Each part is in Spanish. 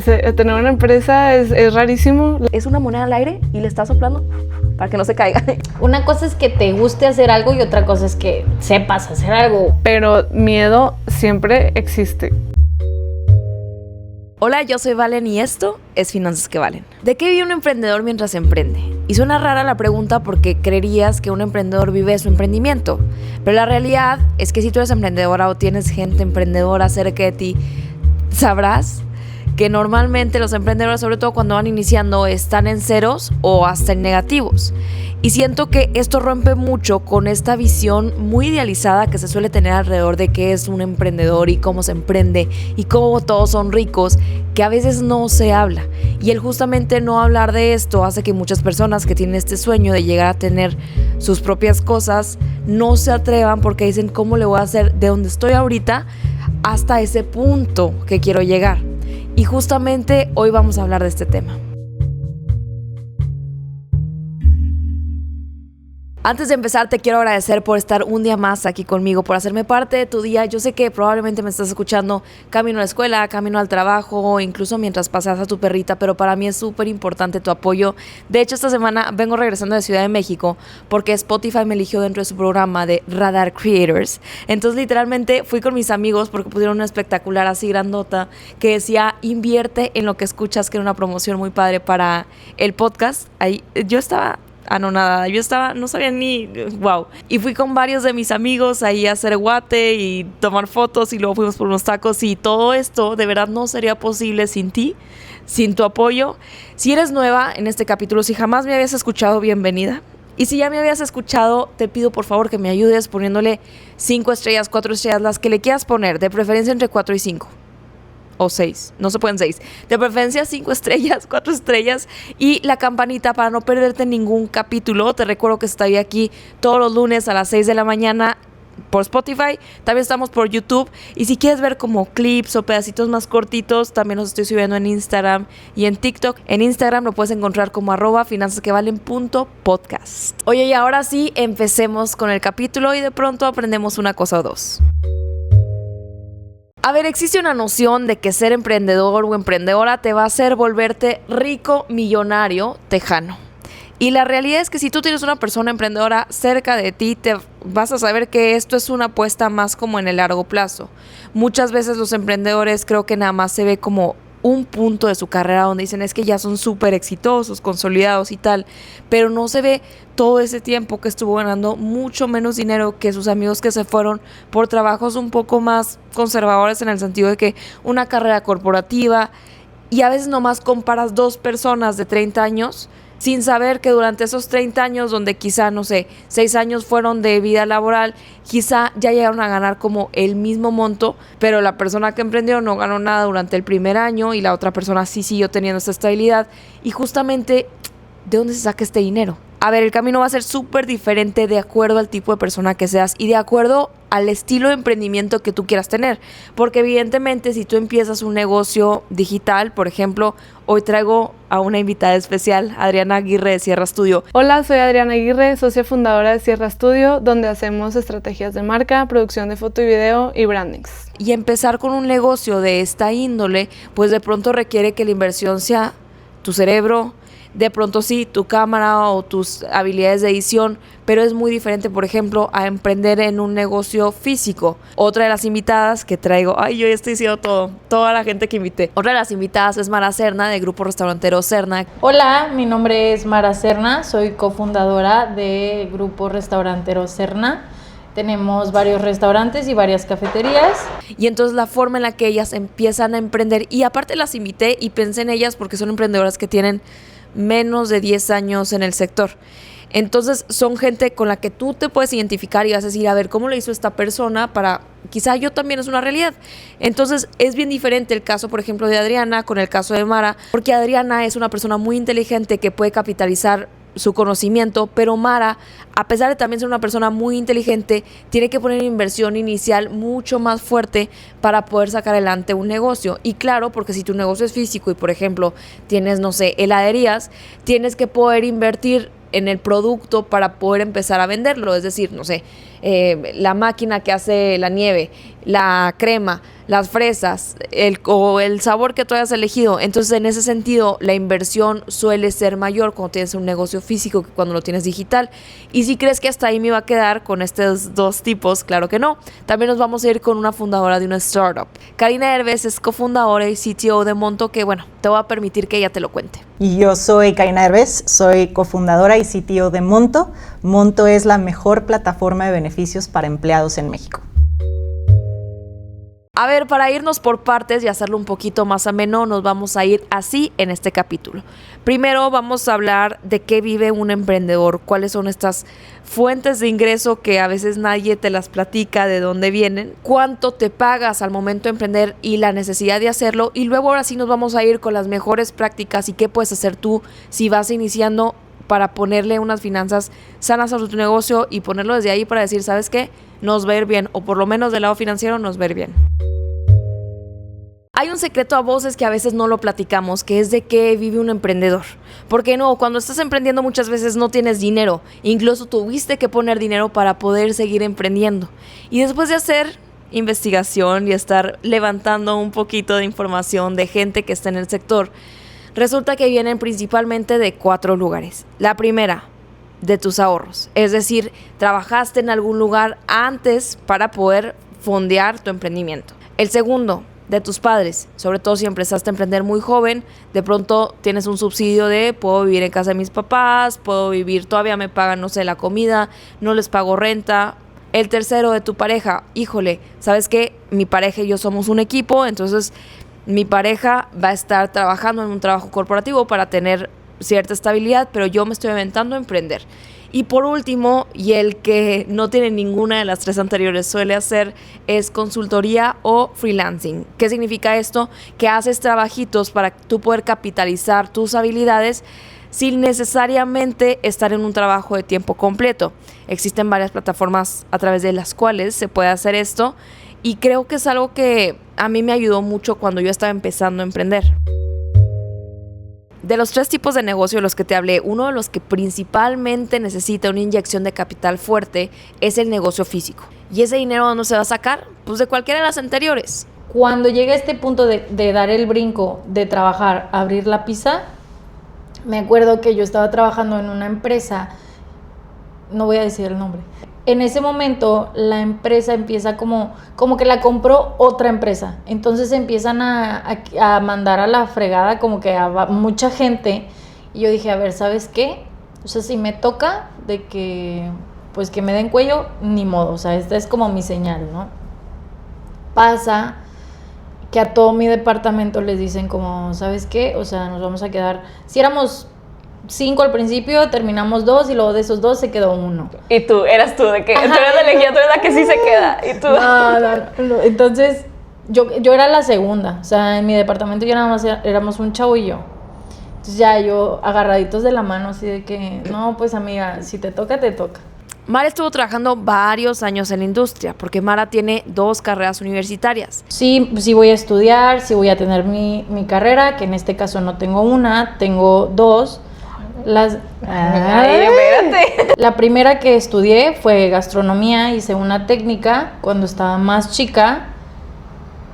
Tener una empresa es rarísimo. Es una moneda al aire y le estás soplando para que no se caiga. Una cosa es que te guste hacer algo y otra cosa es que sepas hacer algo. Pero miedo siempre existe. Hola, yo soy Valen y esto es Finanzas que Valen. ¿De qué vive un emprendedor mientras emprende? Y suena rara la pregunta porque creerías que un emprendedor vive de su emprendimiento. Pero la realidad es que si tú eres emprendedora o tienes gente emprendedora cerca de ti, sabrás que normalmente los emprendedores, sobre todo cuando van iniciando, están en ceros o hasta en negativos. Y siento que esto rompe mucho con esta visión muy idealizada que se suele tener alrededor de qué es un emprendedor y cómo se emprende y cómo todos son ricos, que a veces no se habla. Y el justamente no hablar de esto hace que muchas personas que tienen este sueño de llegar a tener sus propias cosas no se atrevan porque dicen cómo le voy a hacer de donde estoy ahorita hasta ese punto que quiero llegar. Y justamente hoy vamos a hablar de este tema. Antes de empezar, te quiero agradecer por estar un día más aquí conmigo, por hacerme parte de tu día. Yo sé que probablemente me estás escuchando camino a la escuela, camino al trabajo, incluso mientras pasas a tu perrita, pero para mí es súper importante tu apoyo. De hecho, esta semana vengo regresando de Ciudad de México porque Spotify me eligió dentro de su programa de Radar Creators. Entonces, literalmente, fui con mis amigos porque pusieron una espectacular así grandota que decía, invierte en lo que escuchas, que era una promoción muy padre para el podcast. Ahí yo estaba anonadada, no sabía ni wow. Y fui con varios de mis amigos ahí a hacer guate y tomar fotos y luego fuimos por unos tacos y todo esto de verdad no sería posible sin ti, sin tu apoyo. Si eres nueva en este capítulo, si jamás me habías escuchado, bienvenida. Y si ya me habías escuchado, te pido por favor que me ayudes poniéndole 5 estrellas, 4 estrellas, las que le quieras poner, de preferencia entre 4 y 5. O 6, no se pueden 6. De preferencia 5 estrellas, 4 estrellas y la campanita para no perderte ningún capítulo. Te recuerdo que estoy aquí todos los lunes a las 6 de la mañana por Spotify. También estamos por YouTube. Y si quieres ver como clips o pedacitos más cortitos, también los estoy subiendo en Instagram y en TikTok. En Instagram lo puedes encontrar como @finanzasquevalen.podcast. Oye, y ahora sí, empecemos con el capítulo y de pronto aprendemos una cosa o dos. A ver, existe una noción de que ser emprendedor o emprendedora te va a hacer volverte rico, millonario, tejano. Y la realidad es que si tú tienes una persona emprendedora cerca de ti, te vas a saber que esto es una apuesta más como en el largo plazo. Muchas veces los emprendedores creo que nada más se ve como un punto de su carrera donde dicen es que ya son súper exitosos, consolidados y tal, pero no se ve todo ese tiempo que estuvo ganando mucho menos dinero que sus amigos que se fueron por trabajos un poco más conservadores en el sentido de que una carrera corporativa y a veces nomás comparas 2 personas de 30 años sin saber que durante esos 30 años donde quizá, no sé, 6 años fueron de vida laboral, quizá ya llegaron a ganar como el mismo monto, pero la persona que emprendió no ganó nada durante el primer año y la otra persona sí siguió teniendo esta estabilidad. Y justamente, ¿de dónde se saca este dinero? A ver, el camino va a ser súper diferente de acuerdo al tipo de persona que seas y de acuerdo al estilo de emprendimiento que tú quieras tener. Porque evidentemente si tú empiezas un negocio digital, por ejemplo, hoy traigo a una invitada especial, Adriana Aguirre de Sierra Studio. Hola, soy Adriana Aguirre, socia fundadora de Sierra Studio, donde hacemos estrategias de marca, producción de foto y video y brandings. Y empezar con un negocio de esta índole, pues de pronto requiere que la inversión sea tu cerebro, de pronto sí, tu cámara o tus habilidades de edición, pero es muy diferente, por ejemplo, a emprender en un negocio físico. Otra de las invitadas que traigo, yo ya estoy diciendo toda la gente que invité. Otra de las invitadas es Mara Serna, de Grupo Restaurantero Serna. Hola, mi nombre es Mara Serna, soy cofundadora de Grupo Restaurantero Serna. Tenemos varios restaurantes y varias cafeterías. Y entonces la forma en la que ellas empiezan a emprender, y aparte las invité y pensé en ellas porque son emprendedoras que tienen menos de 10 años en el sector. Entonces son gente con la que tú te puedes identificar y vas a decir, a ver, ¿cómo lo hizo esta persona para quizá yo también es una realidad? Entonces es bien diferente el caso, por ejemplo, de Adriana con el caso de Mara, porque Adriana es una persona muy inteligente que puede capitalizar su conocimiento, pero Mara, a pesar de también ser una persona muy inteligente, tiene que poner inversión inicial mucho más fuerte para poder sacar adelante un negocio. Y claro, porque si tu negocio es físico y, por ejemplo, tienes, no sé, heladerías, tienes que poder invertir en el producto para poder empezar a venderlo. Es decir, no sé, la máquina que hace la nieve, la crema, las fresas, o el sabor que tú hayas elegido. Entonces, en ese sentido, la inversión suele ser mayor cuando tienes un negocio físico que cuando lo tienes digital. Y si crees que hasta ahí me iba a quedar con estos dos tipos, claro que no. También nos vamos a ir con una fundadora de una startup. Karina Herbes es cofundadora y CTO de Monto, que bueno, te voy a permitir que ella te lo cuente. Y yo soy Karina Herbes, soy cofundadora y CTO de Monto. Monto es la mejor plataforma de beneficios para empleados en México. A ver, para irnos por partes y hacerlo un poquito más ameno, nos vamos a ir así en este capítulo. Primero vamos a hablar de qué vive un emprendedor, cuáles son estas fuentes de ingreso que a veces nadie te las platica, de dónde vienen, cuánto te pagas al momento de emprender y la necesidad de hacerlo. Y luego ahora sí nos vamos a ir con las mejores prácticas y qué puedes hacer tú si vas iniciando para ponerle unas finanzas sanas a tu negocio y ponerlo desde ahí para decir, ¿sabes qué? Nos va a ir bien, o por lo menos del lado financiero nos va a ir bien. Hay un secreto a voces que a veces no lo platicamos, que es de qué vive un emprendedor. Porque no, cuando estás emprendiendo muchas veces no tienes dinero. Incluso tuviste que poner dinero para poder seguir emprendiendo. Y después de hacer investigación y estar levantando un poquito de información de gente que está en el sector, resulta que vienen principalmente de 4 lugares. La primera, de tus ahorros. Es decir, trabajaste en algún lugar antes para poder fondear tu emprendimiento. El segundo, de tus padres, sobre todo si empezaste a emprender muy joven, de pronto tienes un subsidio de puedo vivir en casa de mis papás, puedo vivir, todavía me pagan, no sé, la comida, no les pago renta. El tercero, de tu pareja, híjole, ¿sabes qué? Mi pareja y yo somos un equipo, entonces mi pareja va a estar trabajando en un trabajo corporativo para tener cierta estabilidad, pero yo me estoy aventando a emprender. Y por último, y el que no tiene ninguna de las 3 anteriores suele hacer, es consultoría o freelancing. ¿Qué significa esto? Que haces trabajitos para tú poder capitalizar tus habilidades sin necesariamente estar en un trabajo de tiempo completo. Existen varias plataformas a través de las cuales se puede hacer esto y creo que es algo que a mí me ayudó mucho cuando yo estaba empezando a emprender. De los 3 tipos de negocio de los que te hablé, uno de los que principalmente necesita una inyección de capital fuerte es el negocio físico. ¿Y ese dinero dónde se va a sacar? Pues de cualquiera de las anteriores. Cuando llegué a este punto de dar el brinco, de trabajar, abrir la pizza, me acuerdo que yo estaba trabajando en una empresa, no voy a decir el nombre. En ese momento la empresa empieza como que la compró otra empresa. Entonces empiezan a mandar a la fregada como que a mucha gente. Y yo dije, a ver, ¿sabes qué? O sea, si me toca de que, pues que me den cuello, ni modo. O sea, esta es como mi señal, ¿no? Pasa que a todo mi departamento les dicen como, ¿sabes qué? O sea, nos vamos a quedar, si éramos 5 al principio, terminamos 2 y luego de esos 2 se quedó 1. Y tú, eras tú, de que tú eres la elegida, tú eres la que sí se queda. Y tú. No. Entonces, yo era la segunda. O sea, en mi departamento ya nada más éramos un chavo y yo. Entonces ya yo agarraditos de la mano, así de que, no, pues amiga, si te toca, te toca. Mara estuvo trabajando varios años en la industria, porque Mara tiene 2 carreras universitarias. Sí, sí voy a estudiar, sí voy a tener mi carrera, que en este caso no tengo una, tengo 2. Espérate. La primera que estudié fue gastronomía, hice una técnica cuando estaba más chica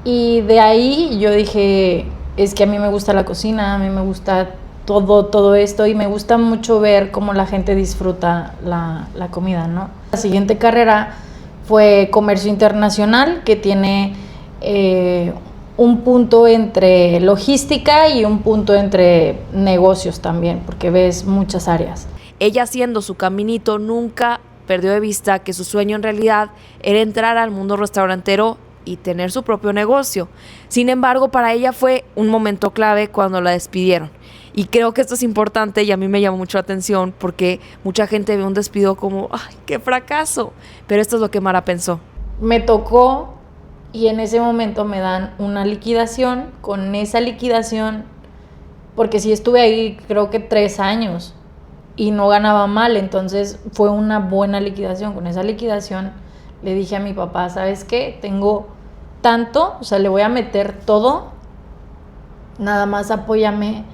y de ahí yo dije, es que a mí me gusta la cocina, a mí me gusta todo esto y me gusta mucho ver cómo la gente disfruta la comida, ¿no? La siguiente carrera fue comercio internacional, que tiene un punto entre logística y un punto entre negocios también, porque ves muchas áreas. Ella, haciendo su caminito, nunca perdió de vista que su sueño en realidad era entrar al mundo restaurantero y tener su propio negocio. Sin embargo, para ella fue un momento clave cuando la despidieron. Y creo que esto es importante y a mí me llamó mucho la atención porque mucha gente ve un despido como ¡ay, qué fracaso! Pero esto es lo que Mara pensó. Me tocó y en ese momento me dan una liquidación. Con esa liquidación, porque sí estuve ahí creo que 3 años y no ganaba mal, entonces fue una buena liquidación. Con esa liquidación le dije a mi papá, ¿sabes qué? Tengo tanto, o sea, le voy a meter todo, nada más apóyame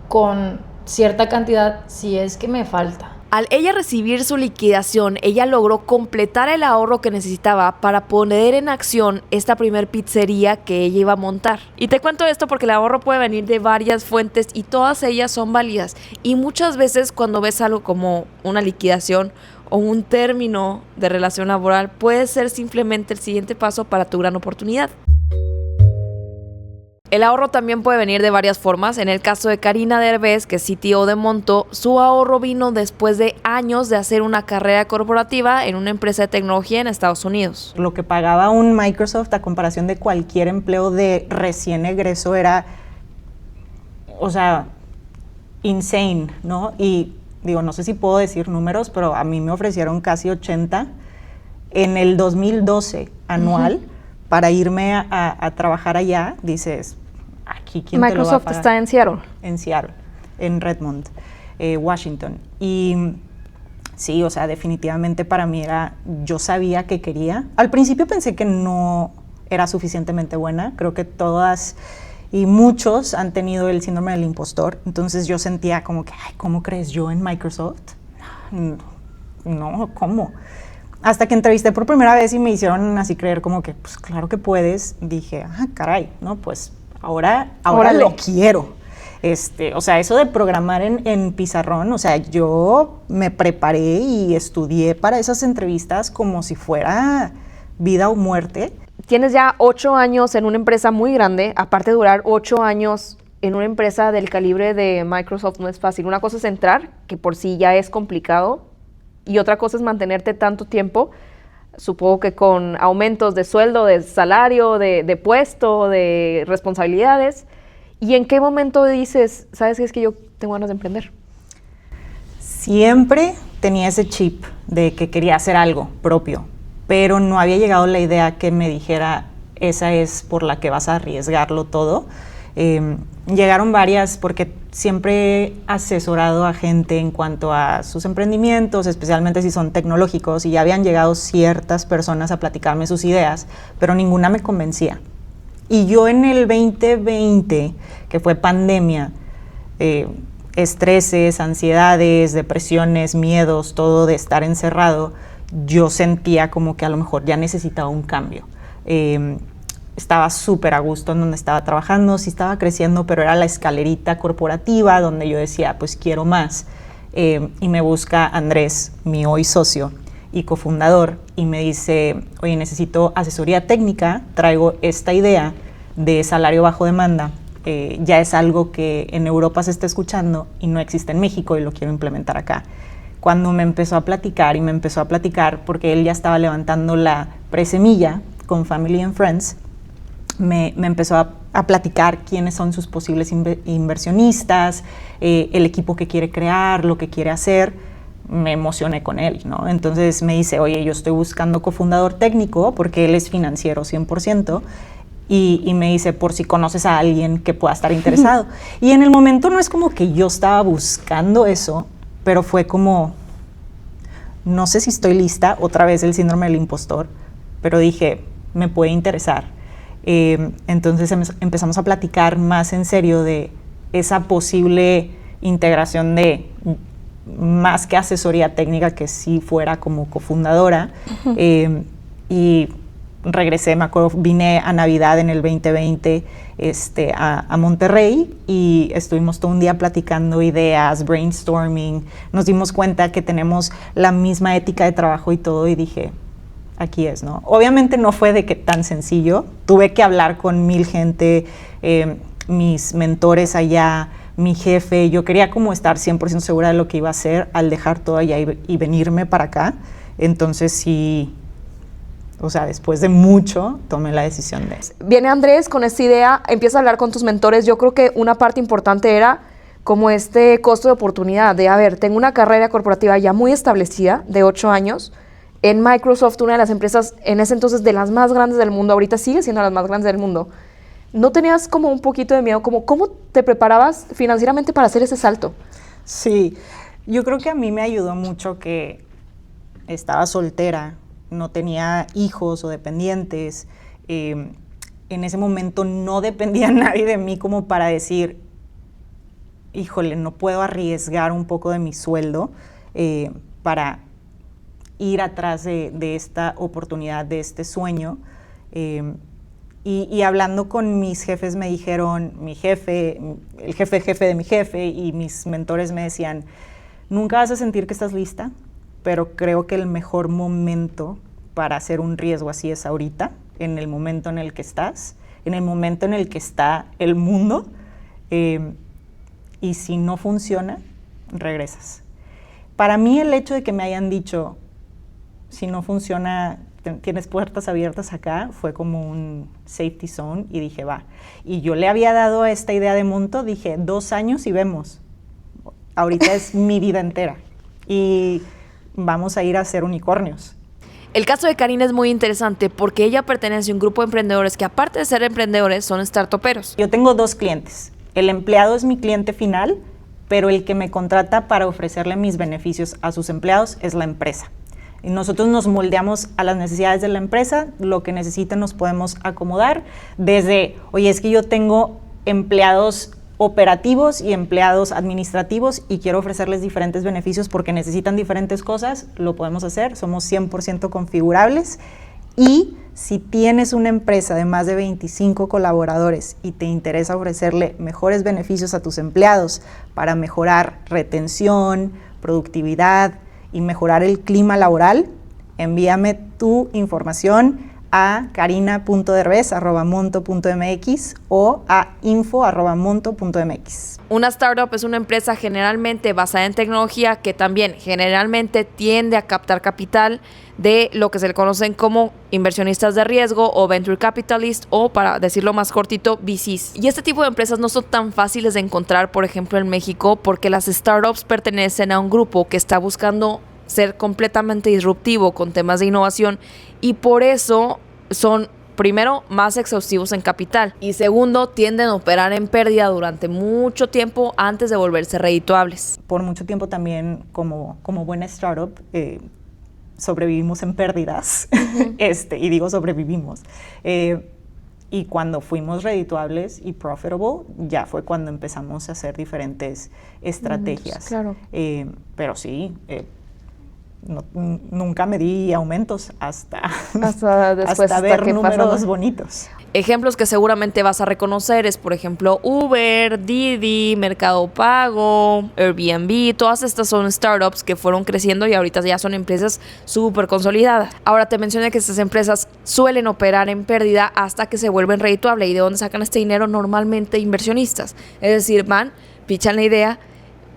con cierta cantidad si es que me falta. Al ella recibir su liquidación, ella logró completar el ahorro que necesitaba para poner en acción esta primer pizzería que ella iba a montar. Y te cuento esto porque el ahorro puede venir de varias fuentes y todas ellas son válidas. Y muchas veces cuando ves algo como una liquidación o un término de relación laboral, puede ser simplemente el siguiente paso para tu gran oportunidad. El ahorro también puede venir de varias formas. En el caso de Karina Derbez, que es CTO de Monto, su ahorro vino después de años de hacer una carrera corporativa en una empresa de tecnología en Estados Unidos. Lo que pagaba un Microsoft a comparación de cualquier empleo de recién egreso era, o sea, insane, ¿no? Y digo, no sé si puedo decir números, pero a mí me ofrecieron casi 80 en el 2012 anual. Para irme a trabajar allá. Dices, aquí quién te lo va a Microsoft pagar. está en Seattle. En Seattle, en Redmond, Washington. Y sí, o sea, definitivamente para mí era, yo sabía que quería. Al principio pensé que no era suficientemente buena. Creo que todas y muchos han tenido el síndrome del impostor. Entonces yo sentía como que, ay, ¿cómo crees yo en Microsoft? No, ¿cómo? Hasta que entrevisté por primera vez y me hicieron así creer como que, pues claro que puedes. Dije, caray, no, pues ahora lo quiero. O sea, eso de programar en pizarrón, o sea, yo me preparé y estudié para esas entrevistas como si fuera vida o muerte. Tienes ya 8 años en una empresa muy grande. Aparte de durar 8 años en una empresa del calibre de Microsoft no es fácil. Una cosa es entrar, que por sí ya es complicado, y otra cosa es mantenerte tanto tiempo, supongo que con aumentos de sueldo, de salario, de puesto, de responsabilidades. ¿Y en qué momento dices, sabes qué, es que yo tengo ganas de emprender? Siempre tenía ese chip de que quería hacer algo propio, pero no había llegado la idea que me dijera, esa es por la que vas a arriesgarlo todo. Llegaron varias, porque siempre he asesorado a gente en cuanto a sus emprendimientos, especialmente si son tecnológicos, y ya habían llegado ciertas personas a platicarme sus ideas, pero ninguna me convencía. Y yo en el 2020, que fue pandemia, estreses, ansiedades, depresiones, miedos, todo de estar encerrado, yo sentía como que a lo mejor ya necesitaba un cambio. Estaba súper a gusto en donde estaba trabajando, sí estaba creciendo, pero era la escalerita corporativa donde yo decía, pues quiero más. Y me busca Andrés, mi hoy socio y cofundador, y me dice, oye, necesito asesoría técnica, traigo esta idea de salario bajo demanda. Ya es algo que en Europa se está escuchando y no existe en México y lo quiero implementar acá. Cuando me empezó a platicar, porque él ya estaba levantando la presemilla con Family and Friends, me empezó a platicar quiénes son sus posibles inversionistas, el equipo que quiere crear, lo que quiere hacer. Me emocioné con él, ¿no? Entonces me dice, oye, yo estoy buscando cofundador técnico porque él es financiero 100%, y me dice, por si conoces a alguien que pueda estar interesado. Y en el momento no es como que yo estaba buscando eso, pero fue como, no sé si estoy lista, otra vez el síndrome del impostor, pero dije, me puede interesar. Entonces empezamos a platicar más en serio de esa posible integración de más que asesoría técnica, que sí fuera como cofundadora. Y regresé, me acuerdo, vine a Navidad en el 2020 a Monterrey, y estuvimos todo un día platicando ideas, brainstorming. Nos dimos cuenta que tenemos la misma ética de trabajo y todo, y dije, aquí es, ¿no? Obviamente no fue de que tan sencillo. Tuve que hablar con 1000 gente, mis mentores allá, mi jefe. Yo quería como estar 100% segura de lo que iba a hacer al dejar todo allá y venirme para acá. Entonces sí, o sea, después de mucho tomé la decisión de... Viene Andrés con esta idea, empieza a hablar con tus mentores. Yo creo que una parte importante era como este costo de oportunidad de, a ver, tengo una carrera corporativa ya muy establecida de 8 años, en Microsoft, una de las empresas en ese entonces de las más grandes del mundo, ahorita sigue siendo las más grandes del mundo. ¿No tenías como un poquito de miedo? Como, ¿cómo te preparabas financieramente para hacer ese salto? Sí, yo creo que a mí me ayudó mucho que estaba soltera, no tenía hijos o dependientes. En ese momento no dependía nadie de mí como para decir, híjole, no puedo arriesgar un poco de mi sueldo. para ir atrás de esta oportunidad, de este sueño. Y hablando con mis jefes me dijeron, mi jefe, el jefe de mi jefe y mis mentores me decían, nunca vas a sentir que estás lista, pero creo que el mejor momento para hacer un riesgo así es ahorita, en el momento en el que estás, en el momento en el que está el mundo, y si no funciona, regresas. Para mí el hecho de que me hayan dicho, si no funciona, tienes puertas abiertas acá, fue como un safety zone y dije, va. Y yo le había dado a esta idea de Monto, dije, 2 años y vemos. Ahorita es mi vida entera y vamos a ir a hacer unicornios. El caso de Karina es muy interesante porque ella pertenece a un grupo de emprendedores que, aparte de ser emprendedores, son startuperos. Yo tengo 2 clientes. El empleado es mi cliente final, pero el que me contrata para ofrecerle mis beneficios a sus empleados es la empresa. Y nosotros nos moldeamos a las necesidades de la empresa, lo que necesiten nos podemos acomodar, desde, oye, es que yo tengo empleados operativos y empleados administrativos y quiero ofrecerles diferentes beneficios porque necesitan diferentes cosas, lo podemos hacer, somos 100% configurables. Y si tienes una empresa de más de 25 colaboradores y te interesa ofrecerle mejores beneficios a tus empleados para mejorar retención, productividad y mejorar el clima laboral, envíame tu información a karina.derbez@monto.mx o a info@monto.mx. Una startup es una empresa generalmente basada en tecnología que también generalmente tiende a captar capital de lo que se le conocen como inversionistas de riesgo o venture capitalist o, para decirlo más cortito, VCs. Y este tipo de empresas no son tan fáciles de encontrar, por ejemplo, en México, porque las startups pertenecen a un grupo que está buscando ser completamente disruptivo con temas de innovación y por eso son, primero, más exhaustivos en capital y segundo, tienden a operar en pérdida durante mucho tiempo antes de volverse redituables. Por mucho tiempo también, como buena startup, sobrevivimos en pérdidas, y digo sobrevivimos. Y cuando fuimos redituables y profitable, ya fue cuando empezamos a hacer diferentes estrategias. Claro. Pero sí, nunca me di aumentos hasta después, hasta ver números bonitos. Ejemplos que seguramente vas a reconocer es, por ejemplo, Uber, Didi, Mercado Pago, Airbnb. Todas estas son startups que fueron creciendo y ahorita ya son empresas súper consolidadas. Ahora te mencioné que estas empresas suelen operar en pérdida hasta que se vuelven redituables. ¿Y de dónde sacan este dinero? Normalmente inversionistas. Es decir, van, pichan la idea,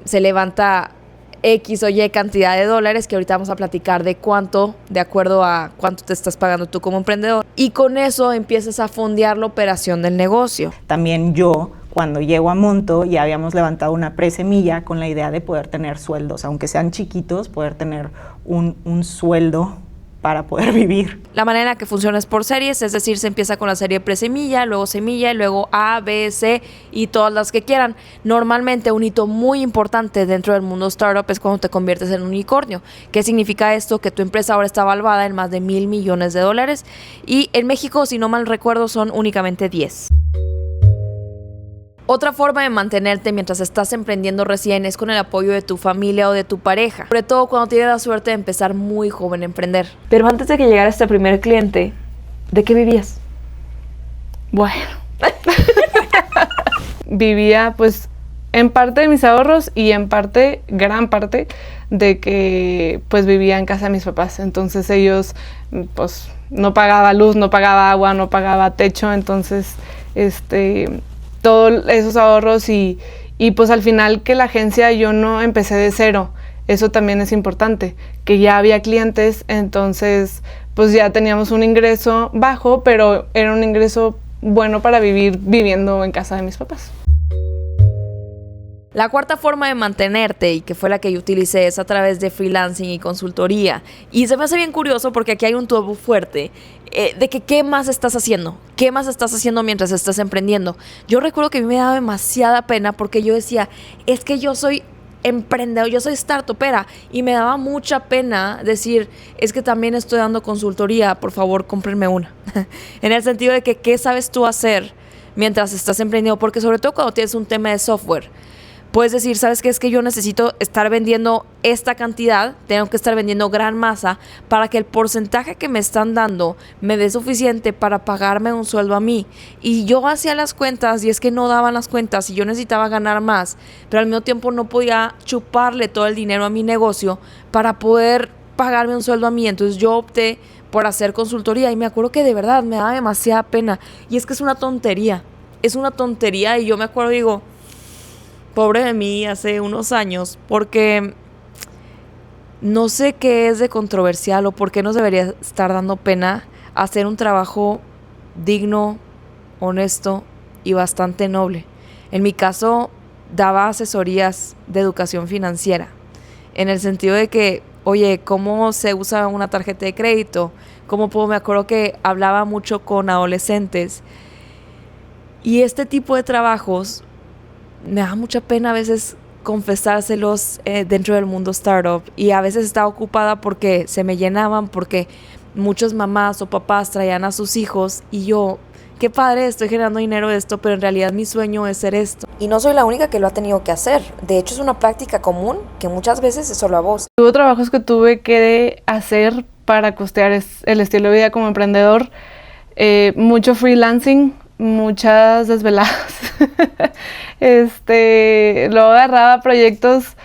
se levanta X o Y cantidad de dólares, que ahorita vamos a platicar de cuánto, de acuerdo a cuánto te estás pagando tú como emprendedor, y con eso empiezas a fondear la operación del negocio. También yo, cuando llego a Monto, ya habíamos levantado una presemilla con la idea de poder tener sueldos, aunque sean chiquitos, poder tener un sueldo para poder vivir. La manera en la que funciona es por series, es decir, se empieza con la serie presemilla, luego semilla, y luego A, B, C y todas las que quieran. Normalmente un hito muy importante dentro del mundo startup es cuando te conviertes en un unicornio. ¿Qué significa esto? Que tu empresa ahora está valuada en más de $1,000 millones y en México, si no mal recuerdo, son únicamente 10. Otra forma de mantenerte mientras estás emprendiendo recién es con el apoyo de tu familia o de tu pareja, sobre todo cuando tienes la suerte de empezar muy joven a emprender. Pero antes de que llegara este primer cliente, ¿de qué vivías? Bueno, vivía pues en parte de mis ahorros y en parte, gran parte, de que pues vivía en casa de mis papás. Entonces ellos pues no pagaba luz, no pagaba agua, no pagaba techo, entonces todos esos ahorros y pues al final que la agencia yo no empecé de cero, eso también es importante, que ya había clientes, entonces pues ya teníamos un ingreso bajo, pero era un ingreso bueno para vivir viviendo en casa de mis papás. La cuarta forma de mantenerte, y que fue la que yo utilicé, es a través de freelancing y consultoría. Y se me hace bien curioso porque aquí hay un tubo fuerte de que qué más estás haciendo. ¿Qué más estás haciendo mientras estás emprendiendo? Yo recuerdo que a mí me daba demasiada pena porque yo decía, es que yo soy emprendedor, yo soy startupera, y me daba mucha pena decir, es que también estoy dando consultoría, por favor, cómprenme una. En el sentido de que, ¿qué sabes tú hacer mientras estás emprendiendo? Porque sobre todo cuando tienes un tema de software, puedes decir, ¿sabes qué? Es que yo necesito estar vendiendo esta cantidad, tengo que estar vendiendo gran masa para que el porcentaje que me están dando me dé suficiente para pagarme un sueldo a mí. Y yo hacía las cuentas y es que no daban las cuentas y yo necesitaba ganar más, pero al mismo tiempo no podía chuparle todo el dinero a mi negocio para poder pagarme un sueldo a mí. Entonces yo opté por hacer consultoría y me acuerdo que de verdad me daba demasiada pena. Y es que es una tontería y yo me acuerdo y digo, pobre de mí hace unos años, porque no sé qué es de controversial o por qué nos debería estar dando pena hacer un trabajo digno, honesto y bastante noble. En mi caso, daba asesorías de educación financiera, en el sentido de que, oye, ¿cómo se usa una tarjeta de crédito? Me acuerdo que hablaba mucho con adolescentes y este tipo de trabajos me da mucha pena a veces confesárselos dentro del mundo startup, y a veces estaba ocupada porque se me llenaban, porque muchas mamás o papás traían a sus hijos y yo, qué padre, estoy generando dinero de esto, pero en realidad mi sueño es ser esto. Y no soy la única que lo ha tenido que hacer. De hecho, es una práctica común que muchas veces es solo a vos. Hubo trabajos que tuve que hacer para costear el estilo de vida como emprendedor, mucho freelancing, muchas desveladas. Luego agarraba proyectos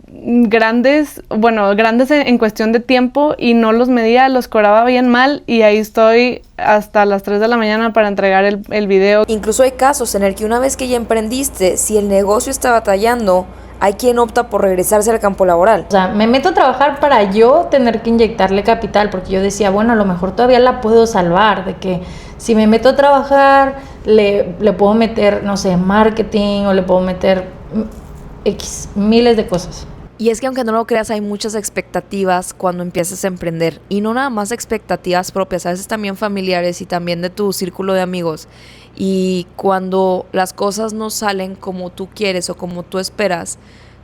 grandes en cuestión de tiempo y no los medía, los cobraba bien mal y ahí estoy hasta las 3 de la mañana para entregar el video. Incluso hay casos en el que una vez que ya emprendiste, si el negocio está batallando, hay quien opta por regresarse al campo laboral. O sea, me meto a trabajar para yo tener que inyectarle capital, porque yo decía, bueno, a lo mejor todavía la puedo salvar, de que si me meto a trabajar, le puedo meter, no sé, marketing, o le puedo meter miles de cosas. Y es que aunque no lo creas, hay muchas expectativas cuando empiezas a emprender. Y no nada más expectativas propias, a veces también familiares y también de tu círculo de amigos. Y cuando las cosas no salen como tú quieres o como tú esperas,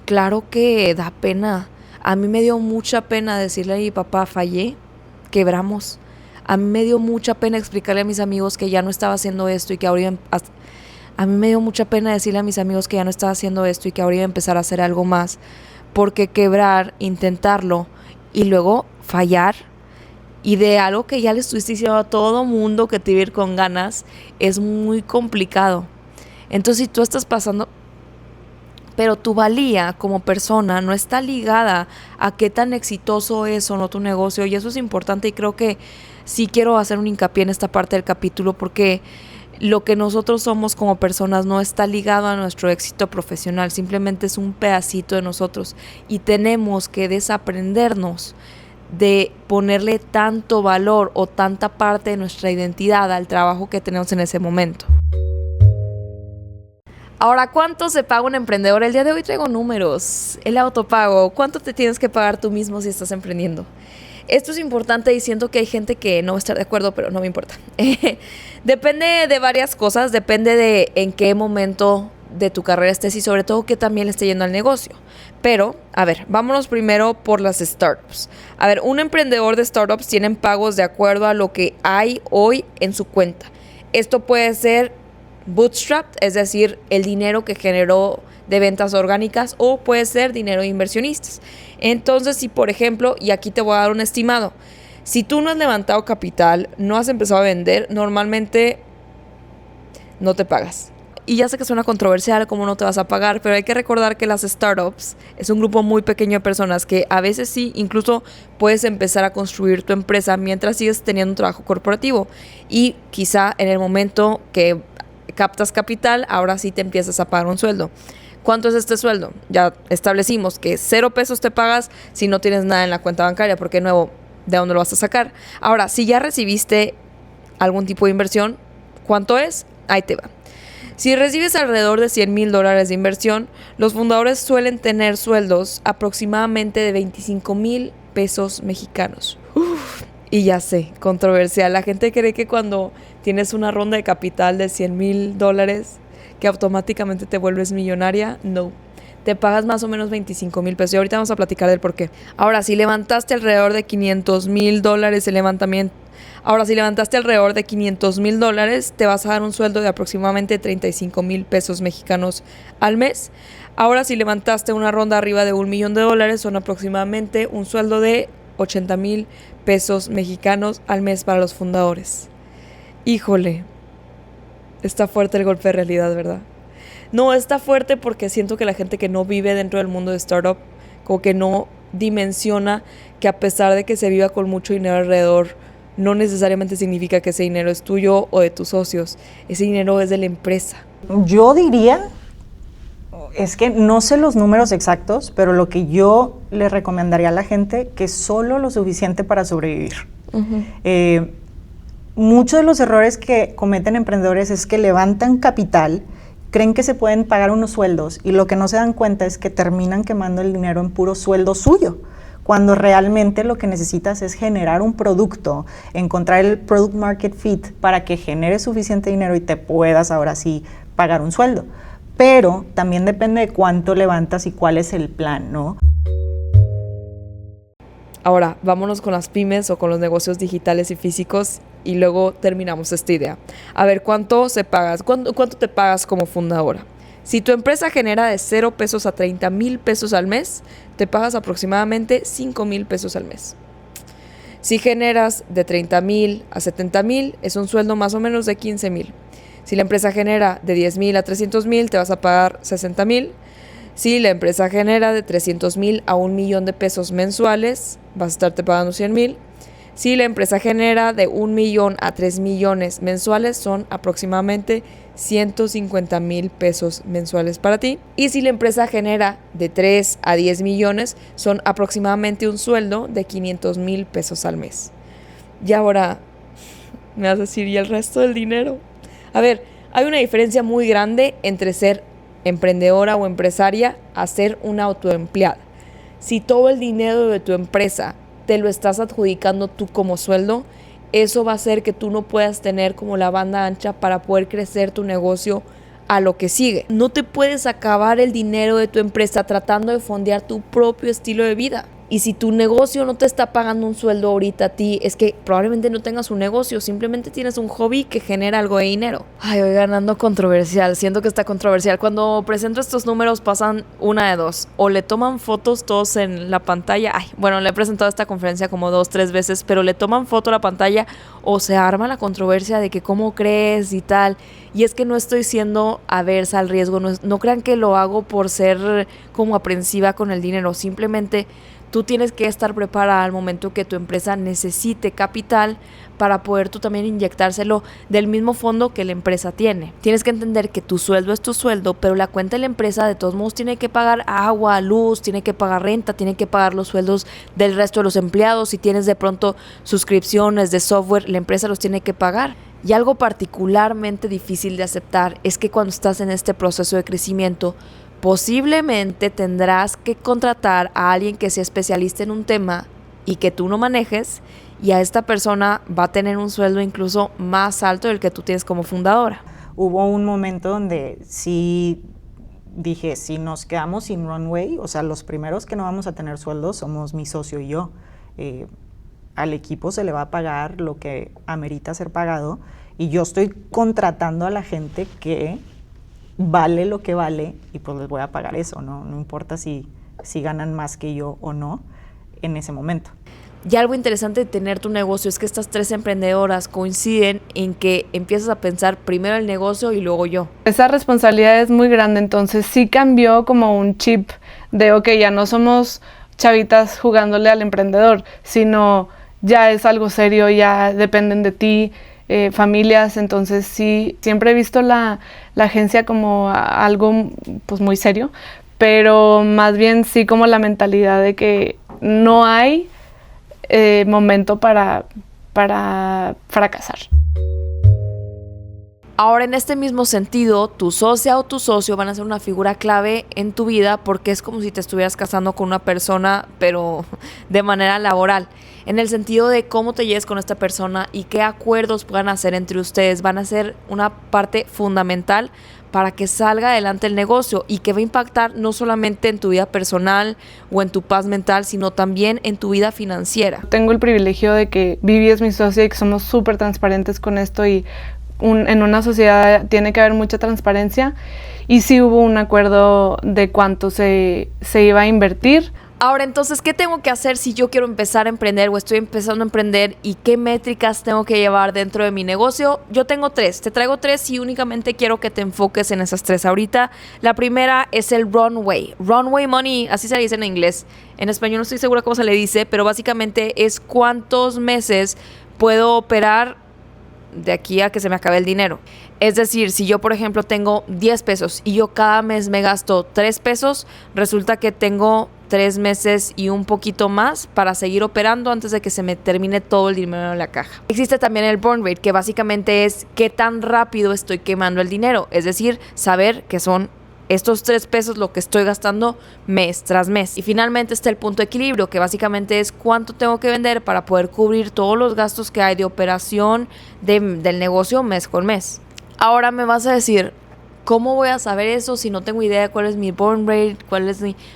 claro que da pena. A mí me dio mucha pena decirle a mi papá, fallé, quebramos. A mí me dio mucha pena explicarle a mis amigos que ya no estaba haciendo esto y que ahora iba a mí me dio mucha pena decirle a mis amigos que ya no estaba haciendo esto y que ahora iba a empezar a hacer algo más. Porque quebrar, intentarlo y luego fallar, y de algo que ya le estuviste diciendo a todo mundo que te iba a ir con ganas, es muy complicado. Entonces, si tú estás pasando, pero tu valía como persona no está ligada a qué tan exitoso es o no tu negocio, y eso es importante, y creo que sí quiero hacer un hincapié en esta parte del capítulo, porque lo que nosotros somos como personas no está ligado a nuestro éxito profesional, simplemente es un pedacito de nosotros y tenemos que desaprendernos de ponerle tanto valor o tanta parte de nuestra identidad al trabajo que tenemos en ese momento. Ahora, ¿cuánto se paga un emprendedor? El día de hoy traigo números. El autopago, ¿cuánto te tienes que pagar tú mismo si estás emprendiendo? Esto es importante y siento que hay gente que no va a estar de acuerdo, pero no me importa. Depende de varias cosas, depende de en qué momento de tu carrera estés y sobre todo que también le esté yendo al negocio. Pero, a ver, vámonos primero por las startups. A ver, un emprendedor de startups tienen pagos de acuerdo a lo que hay hoy en su cuenta. Esto puede ser bootstrapped, es decir, el dinero que generó de ventas orgánicas, o puede ser dinero de inversionistas. Entonces, si por ejemplo, y aquí te voy a dar un estimado, si tú no has levantado capital, no has empezado a vender, normalmente no te pagas. Y ya sé que suena controversial, cómo no te vas a pagar, pero hay que recordar que las startups es un grupo muy pequeño de personas que a veces sí, incluso puedes empezar a construir tu empresa mientras sigues teniendo un trabajo corporativo. Y quizá en el momento que captas capital, ahora sí te empiezas a pagar un sueldo. ¿Cuánto es este sueldo? Ya establecimos que 0 pesos te pagas si no tienes nada en la cuenta bancaria, porque de nuevo, ¿de dónde lo vas a sacar? Ahora, si ya recibiste algún tipo de inversión, ¿cuánto es? Ahí te va. Si recibes alrededor de $100,000 de inversión, los fundadores suelen tener sueldos aproximadamente de 25,000 pesos mexicanos. Y ya sé, controversial. La gente cree que cuando tienes una ronda de capital de $100,000, que automáticamente te vuelves millonaria. No. te pagas más o menos 25,000 pesos. Y ahorita vamos a platicar del por qué. Ahora, si levantaste alrededor de $500,000 el levantamiento, ahora si levantaste alrededor de $500,000, te vas a dar un sueldo de aproximadamente 35,000 pesos mexicanos al mes. Ahora, si levantaste una ronda arriba de $1,000,000, son aproximadamente un sueldo de 80,000 pesos mexicanos al mes para los fundadores. Híjole, está fuerte el golpe de realidad, ¿verdad? No, está fuerte porque siento que la gente que no vive dentro del mundo de startup, como que no dimensiona que a pesar de que se viva con mucho dinero alrededor, no necesariamente significa que ese dinero es tuyo o de tus socios. Ese dinero es de la empresa. Yo diría, es que no sé los números exactos, pero lo que yo le recomendaría a la gente, que solo lo suficiente para sobrevivir. Muchos de los errores que cometen emprendedores es que levantan capital, creen que se pueden pagar unos sueldos y lo que no se dan cuenta es que terminan quemando el dinero en puro sueldo suyo, cuando realmente lo que necesitas es generar un producto, encontrar el product market fit para que genere suficiente dinero y te puedas ahora sí pagar un sueldo. Pero también depende de cuánto levantas y cuál es el plan, ¿no? Ahora, vámonos con las pymes o con los negocios digitales y físicos y luego terminamos esta idea. A ver, ¿cuánto se pagas? ¿Cuánto te pagas como fundadora? Si tu empresa genera de 0 pesos a 30,000 pesos al mes, te pagas aproximadamente 5,000 pesos al mes. Si generas de 30,000 a 70,000, es un sueldo más o menos de 15,000. Si la empresa genera de 10,000 a 300,000, te vas a pagar 60,000. Si la empresa genera de 300,000 a 1,000,000 de pesos mensuales, vas a estarte pagando 100,000. Si la empresa genera de 1,000,000 a 3,000,000 mensuales, son aproximadamente 150,000 pesos mensuales para ti. Y si la empresa genera de 3 a 10 millones, son aproximadamente un sueldo de 500,000 pesos al mes. Y ahora, me vas a decir, ¿y el resto del dinero? A ver, hay una diferencia muy grande entre ser emprendedora o empresaria a ser una autoempleada. Si todo el dinero de tu empresa te lo estás adjudicando tú como sueldo, eso va a hacer que tú no puedas tener como la banda ancha para poder crecer tu negocio a lo que sigue. No te puedes acabar el dinero de tu empresa tratando de fondear tu propio estilo de vida. Y si tu negocio no te está pagando un sueldo ahorita a ti, es que probablemente no tengas un negocio, simplemente tienes un hobby que genera algo de dinero. Ay, oigan, ando controversial, siento que está controversial. Cuando presento estos números pasan una de dos. O le toman fotos todos en la pantalla. Ay, bueno, le he presentado esta conferencia como 2-3 veces, pero le toman foto a la pantalla o se arma la controversia de que cómo crees y tal. Y es que no estoy siendo aversa al riesgo, no crean que lo hago por ser como aprensiva con el dinero, simplemente tú tienes que estar preparada al momento que tu empresa necesite capital para poder tú también inyectárselo del mismo fondo que la empresa tiene. Tienes que entender que tu sueldo es tu sueldo, pero la cuenta de la empresa de todos modos tiene que pagar agua, luz, tiene que pagar renta, tiene que pagar los sueldos del resto de los empleados. Si tienes de pronto suscripciones de software, la empresa los tiene que pagar. Y algo particularmente difícil de aceptar es que cuando estás en este proceso de crecimiento, posiblemente tendrás que contratar a alguien que sea especialista en un tema y que tú no manejes, y a esta persona va a tener un sueldo incluso más alto del que tú tienes como fundadora. Hubo un momento donde sí dije, si nos quedamos sin runway, o sea, los primeros que no vamos a tener sueldos somos mi socio y yo. Al equipo se le va a pagar lo que amerita ser pagado y yo estoy contratando a la gente que vale lo que vale y pues les voy a pagar eso, no importa si ganan más que yo o no en ese momento. Y algo interesante de tener tu negocio es que estas 3 emprendedoras coinciden en que empiezas a pensar primero el negocio y luego yo. Esa responsabilidad es muy grande, entonces sí cambió como un chip de, ok, ya no somos chavitas jugándole al emprendedor, sino ya es algo serio, ya dependen de ti, familias, entonces sí, siempre he visto la agencia como algo pues muy serio, pero más bien sí como la mentalidad de que no hay momento para fracasar. Ahora, en este mismo sentido, tu socia o tu socio van a ser una figura clave en tu vida porque es como si te estuvieras casando con una persona, pero de manera laboral. En el sentido de cómo te lleves con esta persona y qué acuerdos puedan hacer entre ustedes. Van a ser una parte fundamental para que salga adelante el negocio y que va a impactar no solamente en tu vida personal o en tu paz mental, sino también en tu vida financiera. Tengo el privilegio de que Vivi es mi socia y que somos súper transparentes con esto y en una sociedad tiene que haber mucha transparencia y sí hubo un acuerdo de cuánto se iba a invertir. Ahora, entonces, ¿qué tengo que hacer si yo quiero empezar a emprender o estoy empezando a emprender y qué métricas tengo que llevar dentro de mi negocio? Yo tengo 3, te traigo 3 y únicamente quiero que te enfoques en esas 3 ahorita. La primera es el runway. Runway money, así se le dice en inglés. En español no estoy segura cómo se le dice, pero básicamente es cuántos meses puedo operar de aquí a que se me acabe el dinero. Es decir, si yo, por ejemplo, tengo 10 pesos y yo cada mes me gasto 3 pesos, resulta que tengo 3 meses y un poquito más para seguir operando antes de que se me termine todo el dinero en la caja. Existe también el burn rate, que básicamente es qué tan rápido estoy quemando el dinero. Es decir, saber que son estos 3 pesos lo que estoy gastando mes tras mes. Y finalmente está el punto de equilibrio, que básicamente es cuánto tengo que vender para poder cubrir todos los gastos que hay de operación del negocio mes con mes. Ahora me vas a decir, ¿cómo voy a saber eso si no tengo idea de cuál es mi burn rate?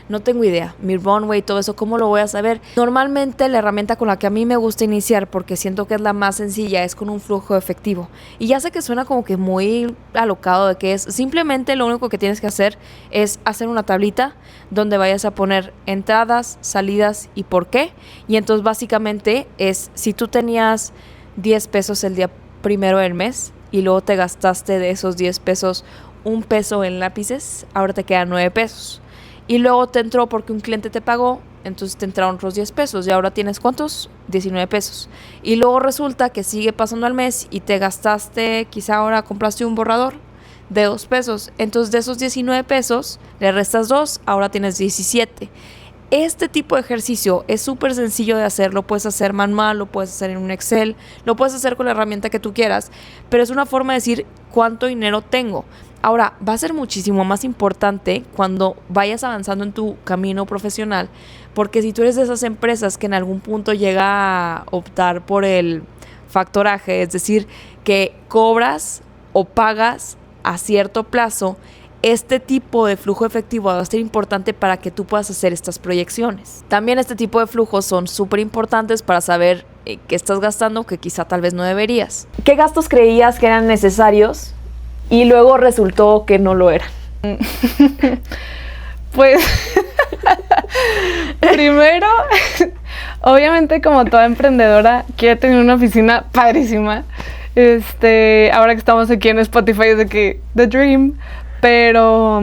No tengo idea. Mi runway, todo eso, ¿cómo lo voy a saber? Normalmente la herramienta con la que a mí me gusta iniciar, porque siento que es la más sencilla, es con un flujo de efectivo. Y ya sé que suena como que muy alocado de que es. Simplemente lo único que tienes que hacer es hacer una tablita donde vayas a poner entradas, salidas y por qué. Y entonces básicamente es, si tú tenías 10 pesos el día primero del mes y luego te gastaste de esos 10 pesos 1 peso en lápices, ahora te quedan 9 pesos. Y luego te entró porque un cliente te pagó, entonces te entraron otros 10 pesos. Y ahora tienes ¿cuántos? 19 pesos. Y luego resulta que sigue pasando al mes y te gastaste, quizá ahora compraste un borrador de 2 pesos. Entonces de esos 19 pesos le restas 2, ahora tienes 17. Este tipo de ejercicio es súper sencillo de hacer, lo puedes hacer manual, lo puedes hacer en un Excel, lo puedes hacer con la herramienta que tú quieras, pero es una forma de decir cuánto dinero tengo. Ahora, va a ser muchísimo más importante cuando vayas avanzando en tu camino profesional, porque si tú eres de esas empresas que en algún punto llega a optar por el factoraje, es decir, que cobras o pagas a cierto plazo, este tipo de flujo efectivo va a ser importante para que tú puedas hacer estas proyecciones. También este tipo de flujos son súper importantes para saber qué estás gastando que quizá tal vez no deberías. ¿Qué gastos creías que eran necesarios y luego resultó que no lo eran? Pues, primero, obviamente como toda emprendedora quiere tener una oficina padrísima. Ahora que estamos aquí en Spotify es de que The Dream. Pero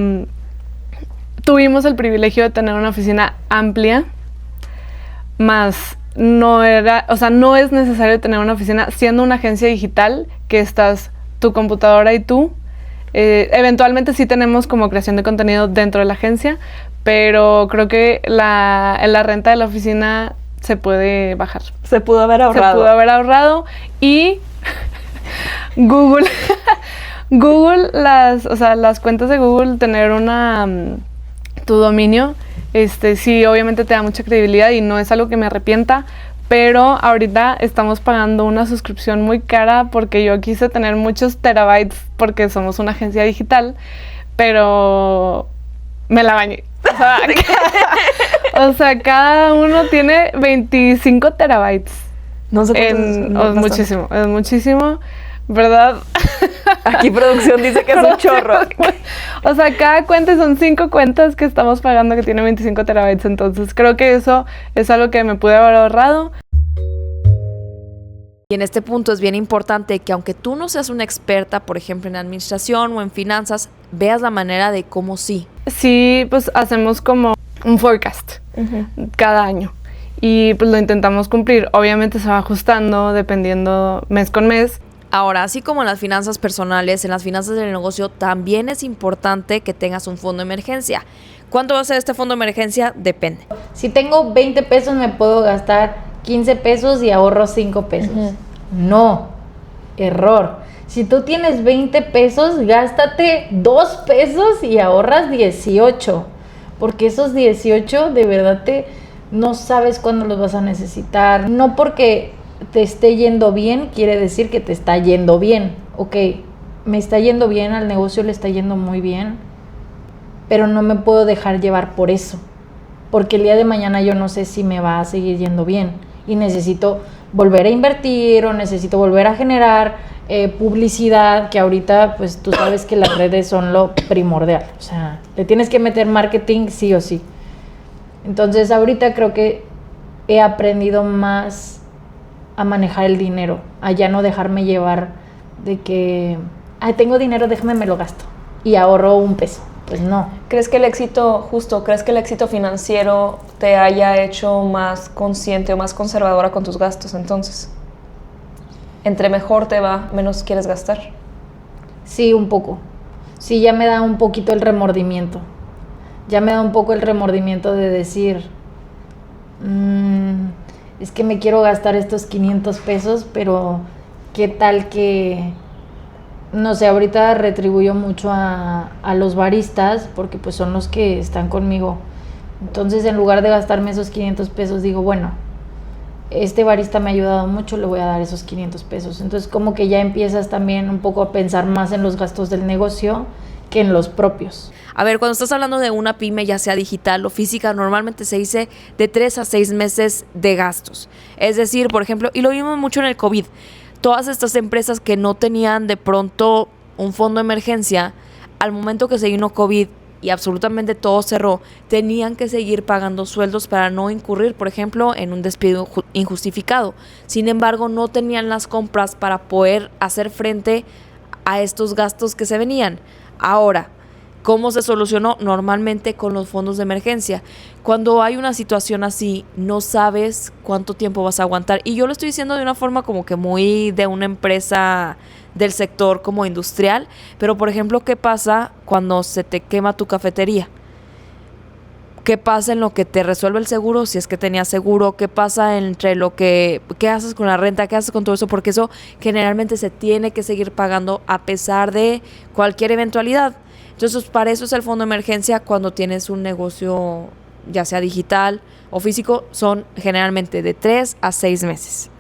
tuvimos el privilegio de tener una oficina amplia, más no es necesario tener una oficina siendo una agencia digital que estás tu computadora y tú. Eventualmente sí tenemos como creación de contenido dentro de la agencia, pero creo que la renta de la oficina se puede bajar. Se pudo haber ahorrado y Google... Google, las cuentas de Google, tener tu dominio, sí, obviamente te da mucha credibilidad y no es algo que me arrepienta, pero ahorita estamos pagando una suscripción muy cara porque yo quise tener muchos terabytes porque somos una agencia digital, pero me la bañé. Cada uno tiene 25 terabytes. No sé cuántos. Es muchísimo. ¿Verdad? Aquí producción dice que es un chorro. Cada cuenta son 5 cuentas que estamos pagando que tiene 25 terabytes. Entonces creo que eso es algo que me pude haber ahorrado. Y en este punto es bien importante que aunque tú no seas una experta, por ejemplo, en administración o en finanzas, veas la manera de cómo sí. Sí, pues hacemos como un forecast cada año. Y pues lo intentamos cumplir. Obviamente se va ajustando dependiendo mes con mes. Ahora, así como en las finanzas personales, en las finanzas del negocio, también es importante que tengas un fondo de emergencia. ¿Cuánto va a ser este fondo de emergencia? Depende. Si tengo 20 pesos, me puedo gastar 15 pesos y ahorro 5 pesos. No, error. Si tú tienes 20 pesos, gástate 2 pesos y ahorras 18. Porque esos 18 de verdad no sabes cuándo los vas a necesitar. No porque te esté yendo bien, quiere decir que te está yendo bien. Ok, me está yendo bien, al negocio le está yendo muy bien, pero no me puedo dejar llevar por eso. Porque el día de mañana yo no sé si me va a seguir yendo bien. Y necesito volver a invertir o necesito volver a generar publicidad, que ahorita pues tú sabes que las redes son lo primordial. O sea, le tienes que meter marketing sí o sí. Entonces ahorita creo que he aprendido más a manejar el dinero, a ya no dejarme llevar de que, tengo dinero, déjame me lo gasto y ahorro 1 peso. Pues no. ¿Crees que el éxito financiero te haya hecho más consciente o más conservadora con tus gastos entonces? Entre mejor te va, menos quieres gastar. Sí, un poco. Sí, ya me da un poquito el remordimiento. Ya me da un poco el remordimiento de decir, es que me quiero gastar estos 500 pesos, pero ¿qué tal que...? No sé, ahorita retribuyo mucho a los baristas porque pues son los que están conmigo. Entonces, en lugar de gastarme esos 500 pesos, digo, bueno, este barista me ha ayudado mucho, le voy a dar esos 500 pesos. Entonces, como que ya empiezas también un poco a pensar más en los gastos del negocio que en los propios. A ver, cuando estás hablando de una pyme, ya sea digital o física, normalmente se dice de 3 a 6 meses de gastos. Es decir, por ejemplo, y lo vimos mucho en el COVID, todas estas empresas que no tenían de pronto un fondo de emergencia, al momento que se vino COVID y absolutamente todo cerró, tenían que seguir pagando sueldos para no incurrir, por ejemplo, en un despido injustificado. Sin embargo, no tenían las compras para poder hacer frente a estos gastos que se venían. Ahora, ¿cómo se solucionó? Normalmente con los fondos de emergencia. Cuando hay una situación así, no sabes cuánto tiempo vas a aguantar. Y yo lo estoy diciendo de una forma como que muy de una empresa del sector como industrial. Pero, por ejemplo, ¿qué pasa cuando se te quema tu cafetería? ¿Qué pasa en lo que te resuelve el seguro, si es que tenías seguro? ¿Qué pasa entre qué haces con la renta? ¿Qué haces con todo eso? Porque eso generalmente se tiene que seguir pagando a pesar de cualquier eventualidad. Entonces, para eso es el fondo de emergencia cuando tienes un negocio, ya sea digital o físico, son generalmente de 3 a 6 meses.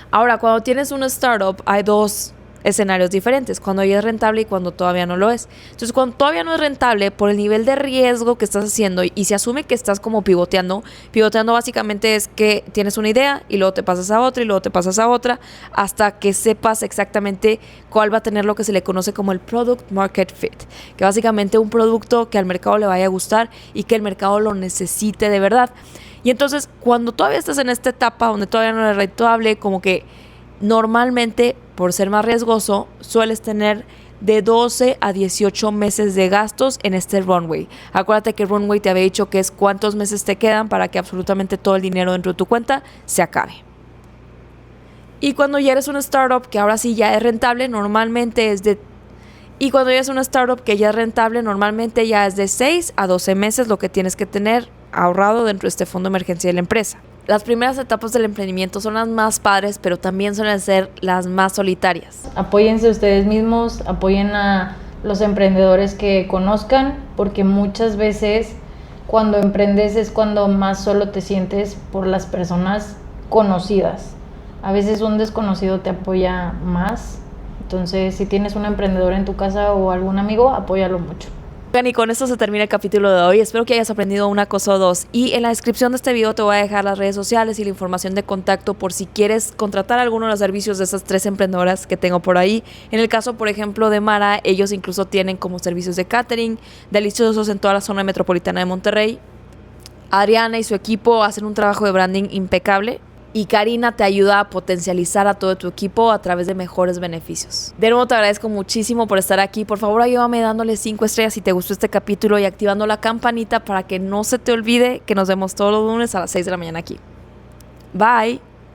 Ahora, cuando tienes una startup, hay 2 escenarios diferentes, cuando ya es rentable y cuando todavía no lo es. Entonces, cuando todavía no es rentable, por el nivel de riesgo que estás haciendo y se asume que estás como pivoteando básicamente es que tienes una idea y luego te pasas a otra y luego te pasas a otra hasta que sepas exactamente cuál va a tener lo que se le conoce como el product market fit, que básicamente un producto que al mercado le vaya a gustar y que el mercado lo necesite de verdad. Y entonces, cuando todavía estás en esta etapa donde todavía no es rentable, como que normalmente, por ser más riesgoso, sueles tener de 12 a 18 meses de gastos en este runway. Acuérdate que el runway te había dicho que es cuántos meses te quedan para que absolutamente todo el dinero dentro de tu cuenta se acabe. Y cuando ya eres una startup que ahora sí ya es rentable, normalmente es de 6 a 12 meses lo que tienes que tener ahorrado dentro de este fondo de emergencia de la empresa. Las primeras etapas del emprendimiento son las más padres, pero también suelen ser las más solitarias. Apóyense ustedes mismos, apoyen a los emprendedores que conozcan, porque muchas veces cuando emprendes es cuando más solo te sientes por las personas conocidas. A veces un desconocido te apoya más. Entonces, si tienes un emprendedor en tu casa o algún amigo, apóyalo mucho. Y con esto se termina el capítulo de hoy. Espero que hayas aprendido una cosa o dos. Y en la descripción de este video te voy a dejar las redes sociales y la información de contacto por si quieres contratar alguno de los servicios de esas 3 emprendedoras que tengo por ahí. En el caso, por ejemplo, de Mara, ellos incluso tienen como servicios de catering deliciosos en toda la zona metropolitana de Monterrey. Adriana y su equipo hacen un trabajo de branding impecable. Y Karina te ayuda a potencializar a todo tu equipo a través de mejores beneficios. De nuevo te agradezco muchísimo por estar aquí. Por favor, ayúdame dándole 5 estrellas si te gustó este capítulo y activando la campanita para que no se te olvide que nos vemos todos los lunes a las 6 de la mañana aquí. Bye.